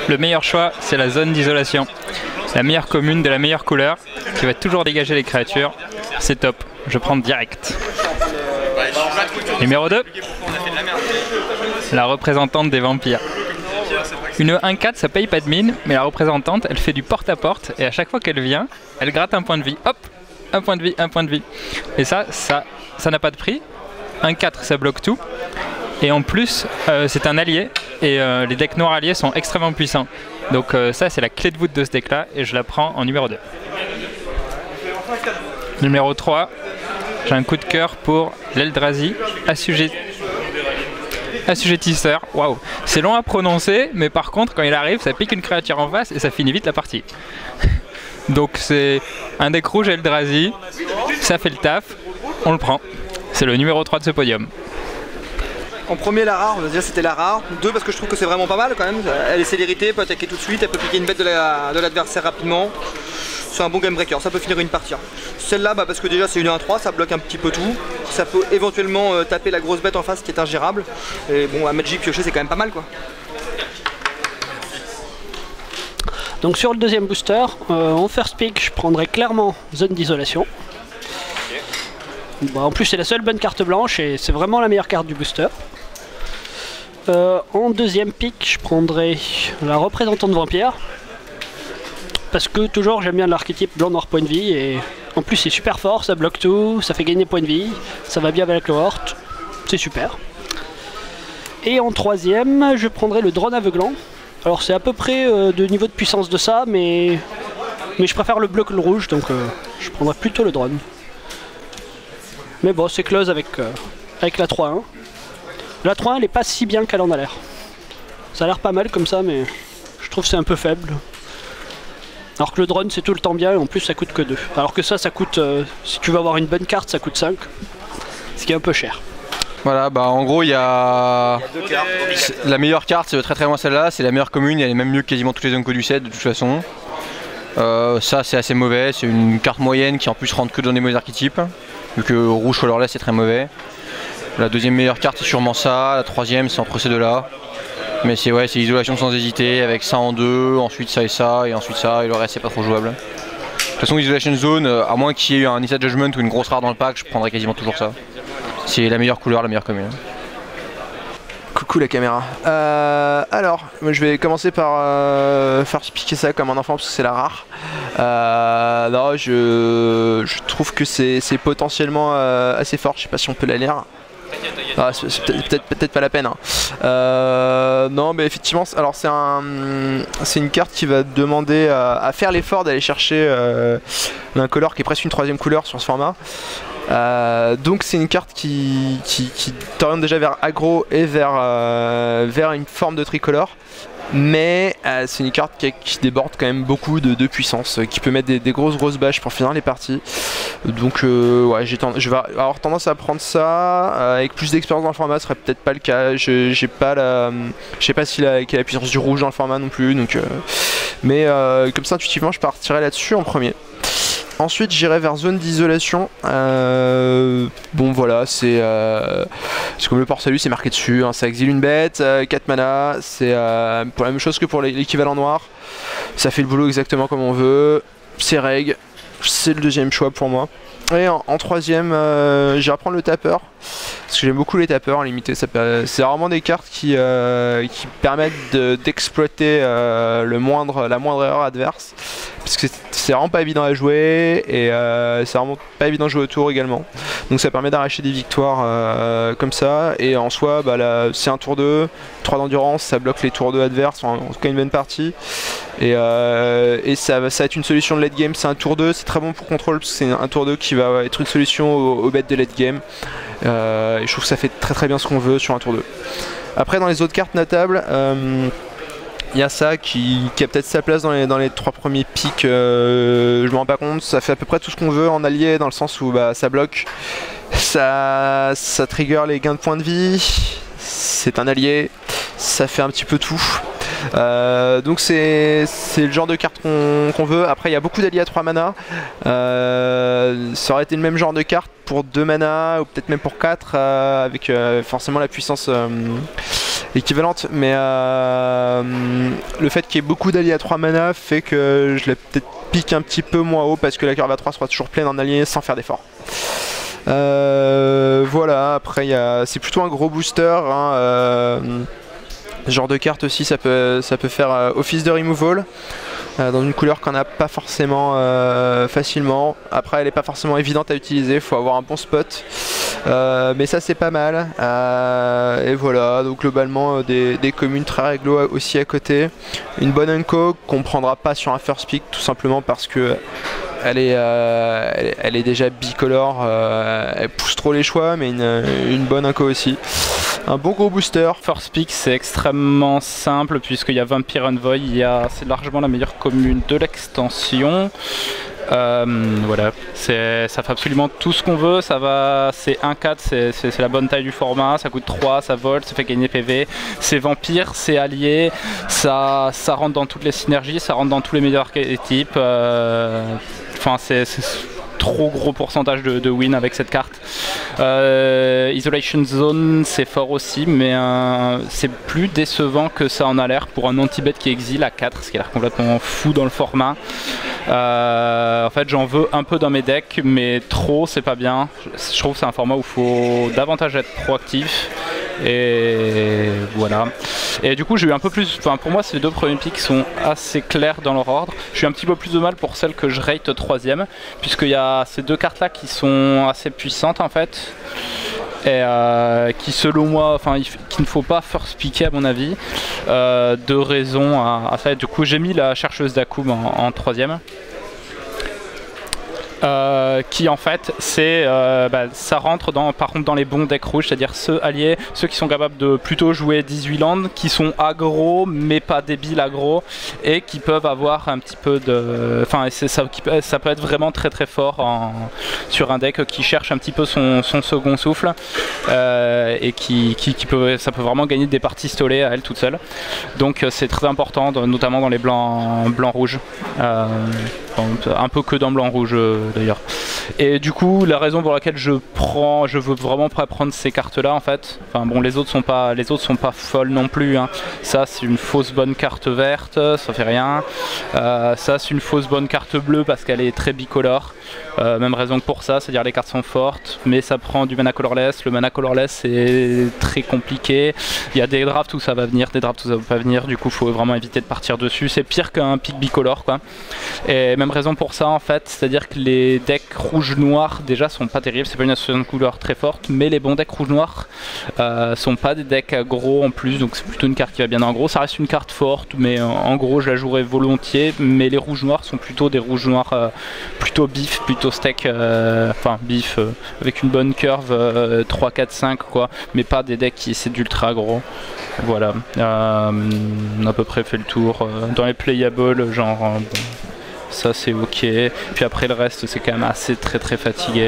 Le meilleur choix, c'est la zone d'isolation. La meilleure commune de la meilleure couleur, qui va toujours dégager les créatures. C'est top, je prends direct. Numéro 2, la représentante des vampires. Une 1-4, ça paye pas de mine, mais la représentante, elle fait du porte-à-porte, et à chaque fois qu'elle vient, elle gratte un point de vie. Hop, un point de vie, un point de vie. Et ça n'a pas de prix. 1-4, ça bloque tout. Et en plus, c'est un allié, et les decks noirs alliés sont extrêmement puissants. Donc ça, c'est la clé de voûte de ce deck-là, et je la prends en numéro 2. Numéro 3, j'ai un coup de cœur pour l'Eldrazi assujettisseur. Waouh, c'est long à prononcer, mais par contre, quand il arrive, ça pique une créature en face, et ça finit vite la partie. Donc c'est un deck rouge Eldrazi, ça fait le taf, on le prend. C'est le numéro 3 de ce podium. En premier, la rare, on va dire c'était la rare. 2 parce que je trouve que c'est vraiment pas mal quand même. Elle est célérité, peut attaquer tout de suite, elle peut piquer une bête de l'adversaire rapidement. C'est un bon game breaker, ça peut finir une partie. Celle-là, parce que déjà c'est une 1-3, ça bloque un petit peu tout. Ça peut éventuellement taper la grosse bête en face qui est ingérable. Et bon, à Magic piocher, c'est quand même pas mal quoi. Donc sur le deuxième booster, en first pick, je prendrais clairement zone d'isolation. En plus c'est la seule bonne carte blanche et c'est vraiment la meilleure carte du booster. En deuxième pick, je prendrais la représentante vampire. Parce que toujours j'aime bien l'archétype blanc-noir point de vie et en plus c'est super fort, ça bloque tout, ça fait gagner des points de vie, ça va bien avec le Hort, c'est super. Et en troisième, je prendrais le drone aveuglant. Alors c'est à peu près de niveau de puissance de ça, mais je préfère le bleu que le rouge, donc je prendrais plutôt le drone. Mais bon, c'est close avec la 3-1. La 3-1 elle est pas si bien qu'elle en a l'air. Ça a l'air pas mal comme ça, mais je trouve que c'est un peu faible. Alors que le drone c'est tout le temps bien et en plus ça coûte que 2. Alors que ça coûte, si tu veux avoir une bonne carte, ça coûte 5. Ce qui est un peu cher. Voilà, en gros il y a la meilleure carte, c'est très très loin celle-là, c'est la meilleure commune, elle est même mieux que quasiment toutes les Unco du set de toute façon. Ça c'est assez mauvais, c'est une carte moyenne qui en plus rentre que dans des mauvais archétypes, vu que rouge colorless c'est très mauvais. La deuxième meilleure carte c'est sûrement ça, la troisième c'est entre ces deux-là. Mais c'est isolation sans hésiter, avec ça en 2, ensuite ça, et ensuite ça, et le reste c'est pas trop jouable. De toute façon Isolation Zone, à moins qu'il y ait eu un Nissa Judgment ou une grosse rare dans le pack, je prendrais quasiment toujours ça. C'est la meilleure couleur, la meilleure commune. Coucou la caméra. Alors, moi je vais commencer par faire piquer ça comme un enfant parce que c'est la rare. Non, je trouve que c'est potentiellement assez fort, je sais pas si on peut la lire. Ah, c'est peut-être pas la peine. Hein. Non, mais effectivement, alors c'est une carte qui va demander à faire l'effort d'aller chercher un color qui est presque une troisième couleur sur ce format. Donc c'est une carte qui t'oriente déjà vers aggro et vers une forme de tricolore. Mais c'est une carte qui déborde quand même beaucoup de puissance, qui peut mettre des grosses bâches pour finir les parties. Donc ouais, je vais avoir tendance à prendre ça. Avec plus d'expérience dans le format, ce serait peut-être pas le cas. Je sais pas s'il a la puissance du rouge dans le format non plus. Donc, mais comme ça intuitivement, je partirais là-dessus en premier. Ensuite j'irai vers zone d'isolation. Bon voilà, c'est comme le port-salut, c'est marqué dessus, hein, ça exile une bête, 4 mana, c'est pour la même chose que pour l'équivalent noir. Ça fait le boulot exactement comme on veut, c'est reg, c'est le deuxième choix pour moi. Et en troisième, j'irai prendre le tapeur, parce que j'aime beaucoup les tapeurs limités. C'est vraiment des cartes qui permettent d'exploiter la moindre erreur adverse, parce que c'est vraiment pas évident à jouer, et c'est vraiment pas évident de jouer autour également. Donc ça permet d'arracher des victoires comme ça, et en soi, c'est un tour 2, 3 d'endurance, ça bloque les tours 2 adverses, en tout cas une bonne partie. Et ça va être une solution de late game, c'est un tour 2, c'est très bon pour contrôle, parce que c'est un tour 2 qui va être une solution aux bêtes de late game. Et je trouve que ça fait très bien ce qu'on veut sur un tour 2. Après dans les autres cartes notables, il y a ça qui a peut-être sa place dans les 3 premiers pics, je me rends pas compte, ça fait à peu près tout ce qu'on veut en allié, dans le sens où ça bloque, ça trigger les gains de points de vie, c'est un allié, ça fait un petit peu tout. Donc c'est le genre de carte qu'on veut. Après il y a beaucoup d'alliés à 3 mana, ça aurait été le même genre de carte pour 2 mana ou peut-être même pour 4, avec forcément la puissance équivalente, mais le fait qu'il y ait beaucoup d'alliés à 3 mana fait que je l'ai peut-être pique un petit peu moins haut parce que la curve à 3 sera toujours pleine en alliés sans faire d'effort. Voilà, après c'est plutôt un gros booster, hein, ce genre de carte aussi ça peut faire office de removal dans une couleur qu'on n'a pas forcément facilement. Après elle n'est pas forcément évidente à utiliser, il faut avoir un bon spot, mais ça c'est pas mal. Et voilà, donc globalement des communes très réglo aussi à côté. Une bonne unco qu'on prendra pas sur un first pick tout simplement parce que elle est déjà bicolore, elle pousse trop les choix, mais une bonne inco aussi. Un bon gros booster. First pick c'est extrêmement simple puisqu'il y a Vampire Envoy, c'est largement la meilleure commune de l'extension. Voilà, ça fait absolument tout ce qu'on veut, c'est 1-4, c'est la bonne taille du format, ça coûte 3, ça vole, ça fait gagner PV, c'est vampire, c'est allié, ça rentre dans toutes les synergies, ça rentre dans tous les meilleurs archétypes, enfin c'est trop gros pourcentage de win avec cette carte. Isolation Zone c'est fort aussi, mais c'est plus décevant que ça en a l'air pour un anti-bet qui exile à 4, ce qui a l'air complètement fou dans le format. En fait j'en veux un peu dans mes decks, mais trop c'est pas bien. Je trouve que c'est un format où il faut davantage être proactif. Et voilà. Et du coup j'ai eu un peu plus, enfin pour moi ces deux premiers picks sont assez clairs dans leur ordre. J'ai eu un petit peu plus de mal pour celle que je rate 3ème, puisqu'il y a ces deux cartes là qui sont assez puissantes en fait. Et qui selon moi, enfin qu'il ne faut pas first picker à mon avis. Deux raisons à ça. Du coup j'ai mis la chercheuse d'Akoum en 3ème. Qui en fait ça rentre par contre dans les bons decks rouges, c'est-à-dire ceux qui sont capables de plutôt jouer 18 landes, qui sont aggro mais pas débiles aggro, et qui peuvent avoir un petit peu de... Enfin ça peut être vraiment très très fort sur un deck qui cherche un petit peu son second souffle, et ça peut vraiment gagner des parties stolées à elle toute seule. Donc c'est très important, notamment dans les blancs rouges, un peu que dans blanc rouge d'ailleurs. Et du coup la raison pour laquelle je veux vraiment pas prendre ces cartes là en fait, enfin bon les autres sont pas folles non plus, hein. Ça c'est une fausse bonne carte verte, ça fait rien. Ça c'est une fausse bonne carte bleue parce qu'elle est très bicolore. Même raison que pour ça, c'est-à-dire les cartes sont fortes mais ça prend du mana colorless. Le mana colorless c'est très compliqué. Il y a des drafts où ça va venir, des drafts où ça va pas venir, du coup faut vraiment éviter de partir dessus. C'est pire qu'un pick bicolore quoi. Et même raison pour ça en fait, c'est-à-dire que les decks rouge-noir déjà sont pas terribles, c'est pas une association de couleurs très forte, mais les bons decks rouge-noir sont pas des decks aggro en plus, donc c'est plutôt une carte qui va bien en gros. Ça reste une carte forte, mais en gros je la jouerais volontiers, mais les rouges-noirs sont plutôt des rouges-noirs plutôt bif, plutôt steak, enfin bif avec une bonne curve 3, 4, 5 quoi, mais pas des decks qui essaient d'ultra aggro. Voilà, on a à peu près fait le tour. Dans les playables, genre... ça c'est ok, puis après le reste c'est quand même assez très fatigué.